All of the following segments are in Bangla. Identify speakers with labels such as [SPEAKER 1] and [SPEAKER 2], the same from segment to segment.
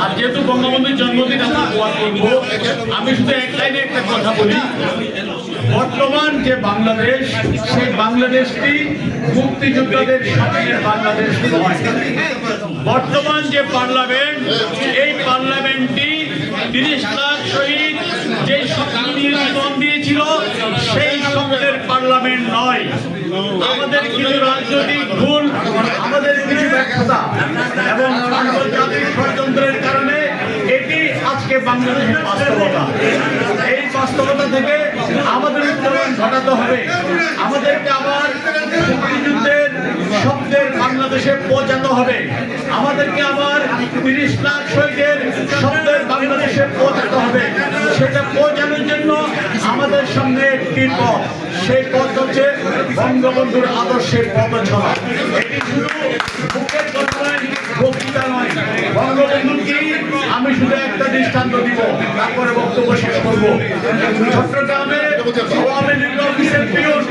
[SPEAKER 1] আর যেহেতু বঙ্গবন্ধুর জন্মদিন আমরা দোয়া করব, আমি শুধু এক লাইনে একটা কথা বলি। বর্তমান যে বাংলাদেশ, সেই বাংলাদেশটি মুক্তিযোদ্ধাদের স্বপ্নের বাংলাদেশ নয়। বর্তমান যে পার্লামেন্ট, এই পার্লামেন্টটি ৩০ লাখ শহীদ যে স্বপ্ন নিয়ে জীবন দিয়েছিল, সেই স্বপ্নের পার্লামেন্ট নয়। আমাদের কিছু রাজনৈতিক ভুল, আমাদের কিছু ব্যর্থতা এবং আন্তর্জাতিক ষড়যন্ত্রের কারণে এটি আজকে বাংলাদেশের বাস্তবতা। এই বাস্তবতা থেকে আমাদের উত্তরণ ঘটাতে হবে। আমাদেরকে আবার মুক্তিযুদ্ধের শব্দের বাংলাদেশে পৌঁছাতে হবে। আমাদেরকে আবার ৩০ লাখ শহীদের শব্দের বাংলাদেশে পৌঁছাতে হবে। সেটা পৌঁছানোর জন্য আমাদের সামনে একটি পথ, সেই পথ হচ্ছে বঙ্গবন্ধুর আদর্শের পথচলা। এটি শুধু মুখের কথা নয়, বক্তৃতা নয়। বঙ্গবন্ধু কি, আমি শুধু একটা দৃষ্টান্ত দিব, তারপরে বক্তব্য শেষ করবো। চট্টগ্রামে আওয়ামী লীগ অফিসের পিয়ন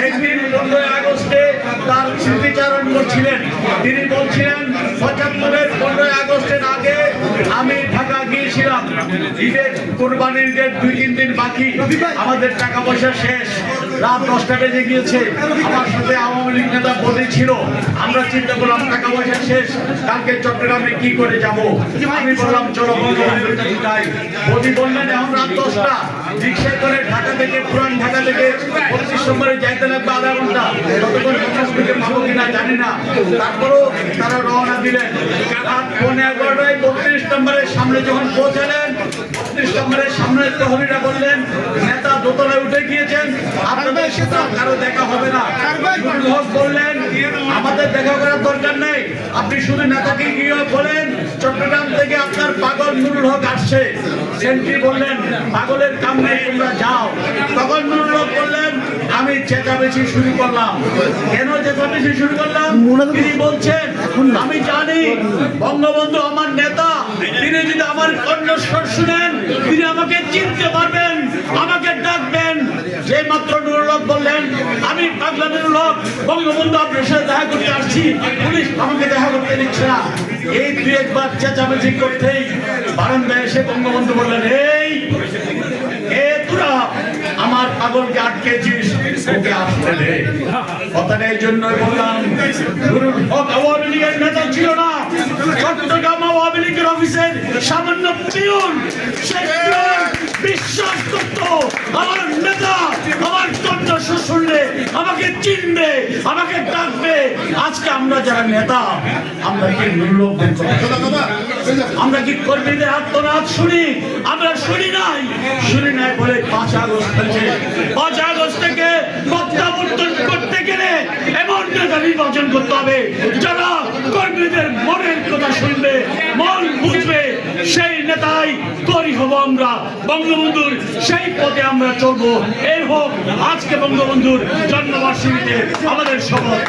[SPEAKER 1] একদিন 15 আগস্টে তার স্মৃতিচারণ করছিলেন। তিনি বলছিলেন, 75-এর 15 আগস্টের আগে আমি ঢাকা গিয়েছিলাম, ঈদের কোরবানির ঈদের 2-3 দিন বাকি, আমাদের টাকা পয়সা শেষ, রাত 10টা বেজে গিয়েছে। আমার সাথে আওয়ামী লীগ নেতা বলি ছিল, আমরা চিন্তা করলাম টাকা পয়সা শেষ, কালকে চট্টগ্রামে কি করে যাব। আমি বললাম চলো বঙ্গবন্ধুর কাছে যাই। মোদি বললেন এখন রাত 10টা, রিক্সায় করে ঢাকা থেকে, পুরান ঢাকা থেকে 25 নম্বরে যাইতে লাগবে আধা ঘন্টা, ততক্ষণ 50 থেকে পাবো কিনা জানি না। তারপরও তারা রওনা দিলেন। রাত 11:15 32 নম্বরের সামনে যখন পৌঁছালেন, 32 নম্বরের সামনে প্রহরীরা বললেন, নেতা দোতলায় উঠে গিয়েছেন, আপনাদের সাথে কারো দেখা হবে না। বললেন, আমাদের দেখা করার দরকার নেই, আপনি শুধু নেতাকে গিয়ে বলেন চট্টগ্রাম থেকে আপনার পাগল নুরুল হক আসছে। সেন্ট্রি বললেন, পাগলের কাম নেই, তোমরা যাও। তখন নুরুল হক বললেন, আমি চেঁচামেচি শুরু করলাম। কেন চেঁচামেচি শুরু করলাম? তিনি বলছেন, আমি জানি বঙ্গবন্ধু আমার নেতা, তিনি যদি আমার কণ্ঠস্বর শুনেন, তিনি আমাকে চিনতে পারবেন, আমাকে ডাকবেন। যে মাত্র নুরুল হক বললেন, আমি পাগলা নুরুল হক, বঙ্গবন্ধু আপনার সাথে দেখা করতে আসছি, পুলিশ আমাকে দেখা করতে দিচ্ছে না। এই 2-1 বার চেঁচামেচি করতেই বারান্দায় এসে বঙ্গবন্ধু বললেন, এই তোরা আমার পাগলকে আটকেছিস, ওকে আসতে দে। কথাটা এই জন্যই বললাম, নুরুল হক আওয়ামী লীগের নেতা ছিল না, চট্টগ্রাম আওয়ামী লীগের অফিসের সামান্য পিয়ন। সেই পিয়ন বিশ্বাস করত আমার নেতা আমার কণ্ঠস্বর শুনলে আমাকে চিনবে, আমাকে ডাকবে। আজকে আমরা যারা নেতা, আমরা কি নুরুলদের কথা, আমরা কি কর্মীদের আত্মনাদ শুনি? আমরা শুনি নাই বলে 5 আগস্ট হয়েছে। 5 আগস্ট থেকে প্রত্যাবর্তন করতে গেলে এমন নেতা নির্বাচন করতে হবে যারা কর্মীদের মনের কথা শুনবে, মন বুঝবে। সেই নেতাই তৈরি হব আমরা, বঙ্গবন্ধুর সেই পথে আমরা চলবো। এই হোক আজকে বঙ্গবন্ধুর জন্মবার্ষিকীতে আমাদের শপথ।